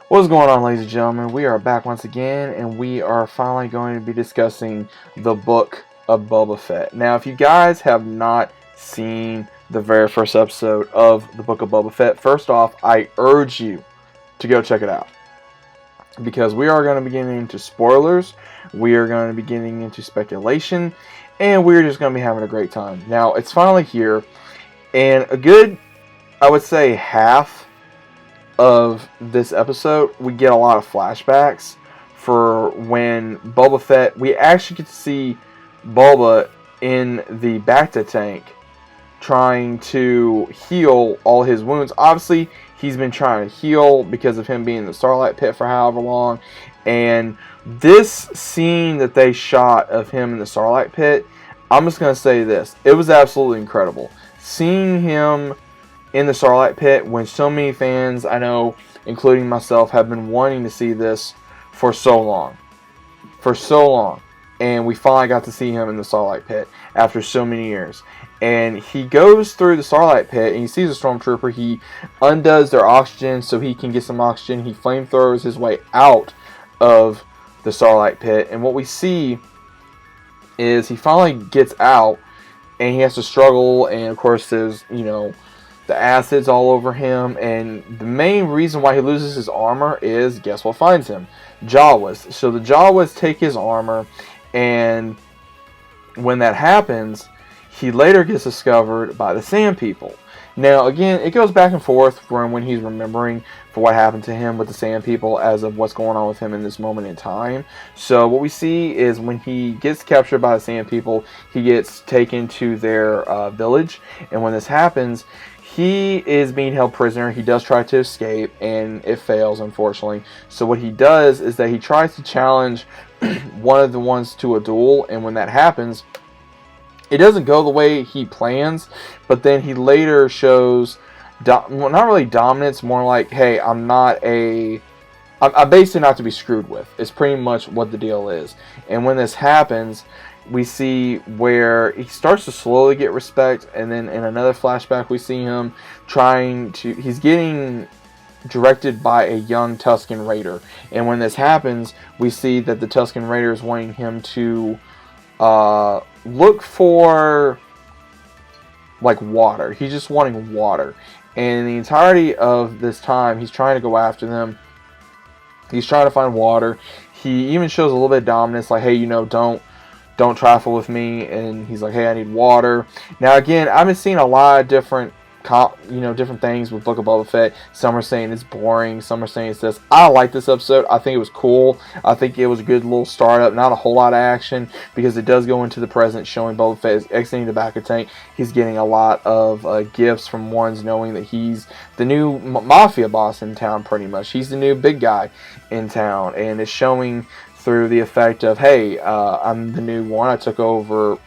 What's going on, ladies and gentlemen? We are back once again, and we are finally going to be discussing the book of Boba Fett. Now, if you guys have not seen the very first episode of the book of Boba Fett, first off, I urge you to go check it out because we are going to be getting into spoilers, we are going to be getting into speculation, and we're just going to be having a great time. Now, it's finally here, and a good, I would say, half of this episode, we get a lot of flashbacks for when Boba Fett, we actually get to see Boba in the Bacta tank trying to heal all his wounds. Obviously, he's been trying to heal because of him being in the Starlight Pit for however long. And this scene that they shot of him in the Starlight Pit, I'm just going to say this. It was absolutely incredible. Seeing him in the Starlight Pit when so many fans, I know, including myself, have been wanting to see this for so long. For so long. And we finally got to see him in the Starlight Pit after so many years. And he goes through the Starlight Pit and he sees a Stormtrooper. He undoes their oxygen so he can get some oxygen. He flamethrowers his way out of the Starlight Pit. And what we see is he finally gets out and he has to struggle. And of course there's, the acid's all over him. And the main reason why he loses his armor is, guess what finds him? Jawas. So the Jawas take his armor, and when that happens, he later gets discovered by the Sand People. Now, again, it goes back and forth from when he's remembering for what happened to him with the Sand People as of what's going on with him in this moment in time. So what we see is when he gets captured by the Sand People, he gets taken to their village. And when this happens, he is being held prisoner. He does try to escape, and it fails, unfortunately. So what he does is that he tries to challenge one of the ones to a duel, and when that happens, it doesn't go the way he plans, but then he later shows, not really dominance, more like, hey, I'm basically not to be screwed with. It's pretty much what the deal is. And when this happens, we see where he starts to slowly get respect, and then in another flashback we see him he's getting directed by a young Tusken Raider. And when this happens, we see that the Tusken Raider is wanting him to look for like water. He's just wanting water. And the entirety of this time, he's trying to go after them. He's trying to find water. He even shows a little bit of dominance, like, hey, don't trifle with me. And he's like, hey, I need water. Now, again, I've been seeing a lot of different things with Book of Boba Fett. Some are saying it's boring. Some are saying it's this. I like this episode. I think it was cool. I think it was a good little startup. Not a whole lot of action because it does go into the present, showing Boba Fett is exiting the back of tank. He's getting a lot of gifts from ones knowing that he's the new mafia boss in town, pretty much. He's the new big guy in town, and it's showing through the effect of, hey, I'm the new one. I took over,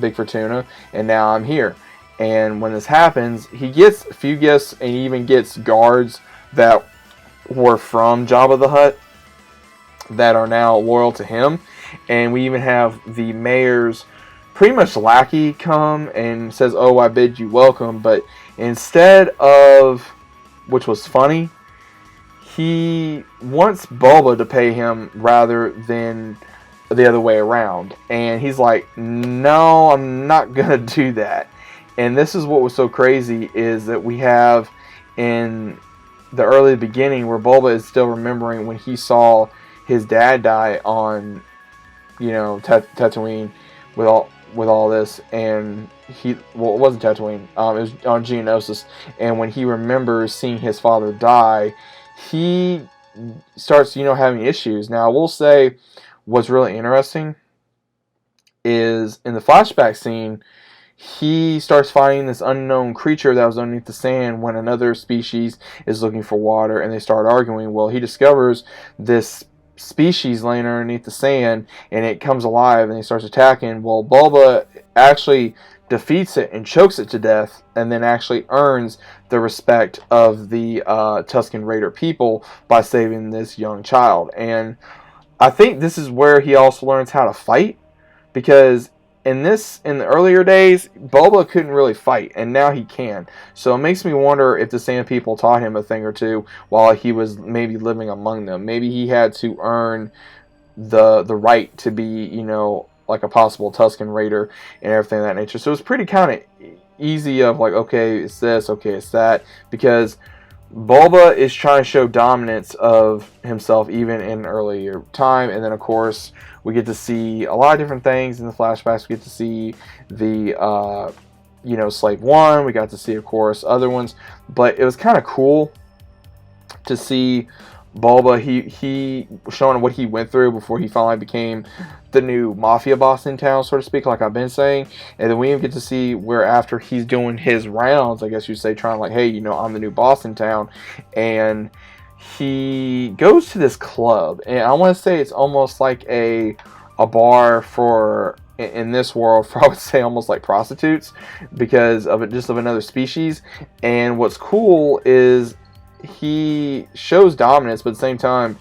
Big Fortuna, and now I'm here. And when this happens, he gets a few gifts, and he even gets guards that were from Jabba the Hutt that are now loyal to him. And we even have the mayor's pretty much lackey come and says, oh, I bid you welcome. But instead of, which was funny, he wants Boba to pay him rather than the other way around. And he's like, no, I'm not going to do that. And this is what was so crazy, is that we have in the early beginning where Boba is still remembering when he saw his dad die on, Tatooine with all this, and it wasn't Tatooine, it was on Geonosis, and when he remembers seeing his father die, he starts, having issues. Now, I will say what's really interesting is in the flashback scene, he starts fighting this unknown creature that was underneath the sand when another species is looking for water, and they start arguing. Well, he discovers this species laying underneath the sand, and it comes alive, and he starts attacking. Well, Bulba actually defeats it and chokes it to death, and then actually earns the respect of the Tusken Raider people by saving this young child. And I think this is where he also learns how to fight, because in the earlier days, Boba couldn't really fight, and now he can. So it makes me wonder if the Sand People taught him a thing or two while he was maybe living among them. Maybe he had to earn the right to be, like a possible Tusken Raider and everything of that nature. So it's pretty kind of easy of like, okay, it's this, okay, it's that, because Boba is trying to show dominance of himself even in an earlier time, and then of course we get to see a lot of different things in the flashbacks. We get to see the Slave One. We got to see, of course, other ones, but it was kind of cool to see Boba, he showing what he went through before he finally became the new mafia boss in town, so to speak, like I've been saying. And then we even get to see where after he's doing his rounds, I guess you'd say, trying like, hey, I'm the new boss in town. And he goes to this club, and I want to say it's almost like a bar for, in this world, for I would say almost like prostitutes, because of it, just of another species. And what's cool is he shows dominance, but at the same time,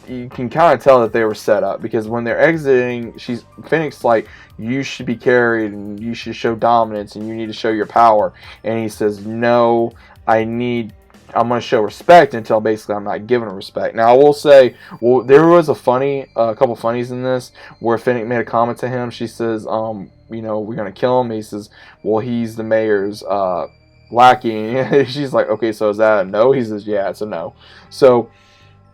you can kind of tell that they were set up, because when they're exiting, Fennec's like, you should be carried and you should show dominance and you need to show your power. And he says, no, I'm going to show respect until basically I'm not giving respect. Now I will say, there was a couple funnies in this where Fennec made a comment to him. She says, we're going to kill him. He says, well, he's the mayor's lackey. She's like, okay, so is that a no? He says, yeah, it's a no. So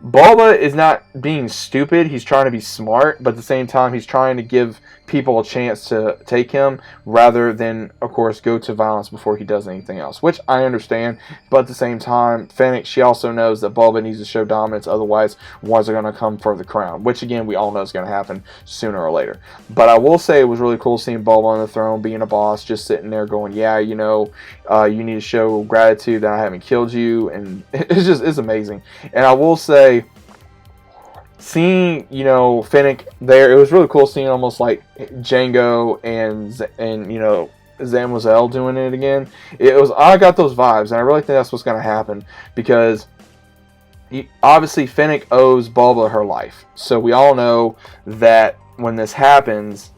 Boba is not being stupid. He's trying to be smart, but at the same time, he's trying to give people a chance to take him rather than, of course, go to violence before he does anything else, which I understand. But at the same time, Fennec, she also knows that Boba needs to show dominance, otherwise ones are going to come for the crown, which again, we all know is going to happen sooner or later. But I will say it was really cool seeing Boba on the throne, being a boss, just sitting there going, yeah, you need to show gratitude that I haven't killed you, and it's amazing. And I will say, seeing Fennec there, it was really cool seeing almost like Django and Zamozel doing it again. I got those vibes, and I really think that's what's going to happen, because obviously Fennec owes Boba her life. So we all know that when this happens,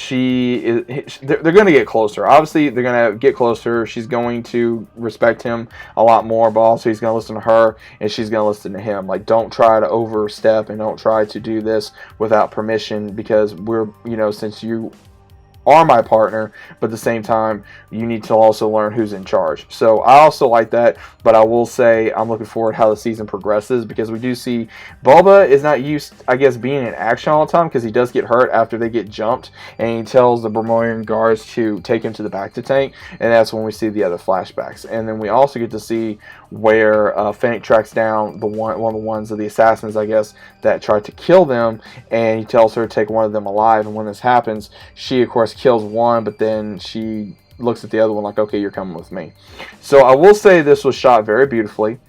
they're going to get closer. Obviously, they're going to get closer. She's going to respect him a lot more, but also he's going to listen to her, and she's going to listen to him. Like, don't try to overstep, and don't try to do this without permission, because since you are my partner, but at the same time, you need to also learn who's in charge. So I also like that, but I will say I'm looking forward to how the season progresses, because we do see Boba is not used, I guess, being in action all the time, because he does get hurt after they get jumped, and he tells the Bromorian guards to take him to the back to tank, and that's when we see the other flashbacks. And then we also get to see where Fennec tracks down one of the ones of the assassins, I guess, that tried to kill them, and he tells her to take one of them alive. And when this happens, she of course kills one, but then she looks at the other one like, okay, you're coming with me. So I will say this was shot very beautifully.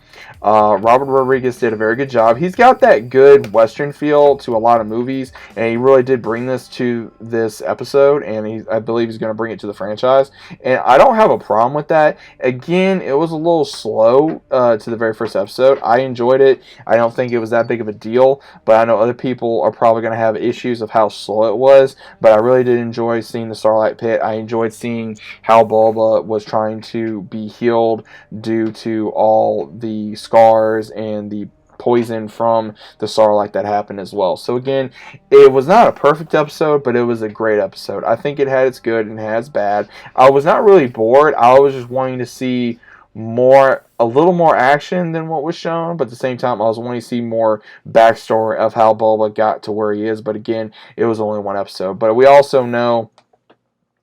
Robert Rodriguez did a very good job. He's got that good Western feel to a lot of movies, and he really did bring this to this episode, and I believe he's going to bring it to the franchise, and I don't have a problem with that. Again, it was a little slow to the very first episode. I enjoyed it. I don't think it was that big of a deal, but I know other people are probably going to have issues of how slow it was, but I really did enjoy seeing the Starlight Pit. I enjoyed seeing how Boba was trying to be healed due to all the scars and the poison from the Starlight that happened as well. So again, it was not a perfect episode, but it was a great episode. I think it had its good and has bad. I was not really bored. I was just wanting to see a little more action than what was shown, but at the same time I was wanting to see more backstory of how Boba got to where he is. But again, it was only one episode. But we also know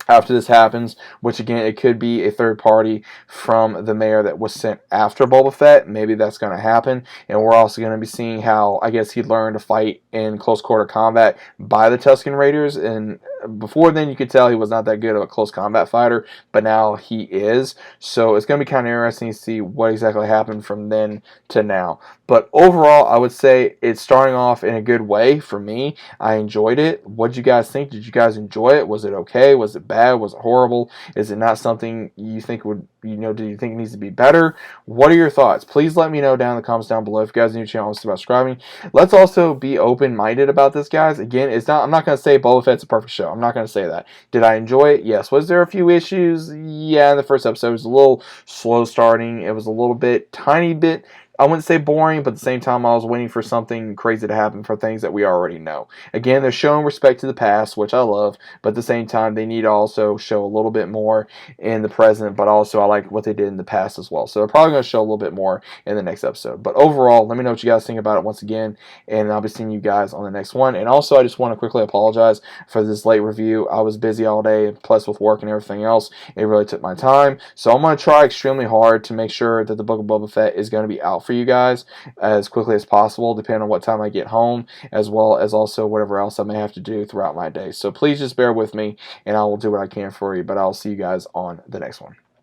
after this happens, which again, it could be a third party from the mayor that was sent after Boba Fett. Maybe that's going to happen. And we're also going to be seeing how, I guess, he learned to fight in close quarter combat by the Tusken Raiders. And before then, you could tell he was not that good of a close combat fighter, but now he is. So it's going to be kind of interesting to see what exactly happened from then to now. But overall, I would say it's starting off in a good way for me. I enjoyed it. What did you guys think? Did you guys enjoy it? Was it okay? Was it bad? bad? Was it horrible? Is it not something you think would, do you think it needs to be better? What are your thoughts? Please let me know down in the comments down below. If you guys are new to the channel, about subscribing. Let's also be open-minded about this, guys. Again, I'm not going to say Boba Fett's a perfect show. I'm not going to say that. Did I enjoy it? Yes. Was there a few issues? Yeah, in the first episode, it was a little slow starting. It was a little bit, tiny bit, I wouldn't say boring, but at the same time, I was waiting for something crazy to happen for things that we already know. Again, they're showing respect to the past, which I love, but at the same time, they need to also show a little bit more in the present, but also I like what they did in the past as well. So they're probably going to show a little bit more in the next episode. But overall, let me know what you guys think about it once again, and I'll be seeing you guys on the next one. And also, I just want to quickly apologize for this late review. I was busy all day, plus with work and everything else. It really took my time. So I'm going to try extremely hard to make sure that the Book of Boba Fett is going to be out for you guys as quickly as possible, depending on what time I get home, as well as also whatever else I may have to do throughout my day. So please just bear with me, and I will do what I can for you, but I'll see you guys on the next one.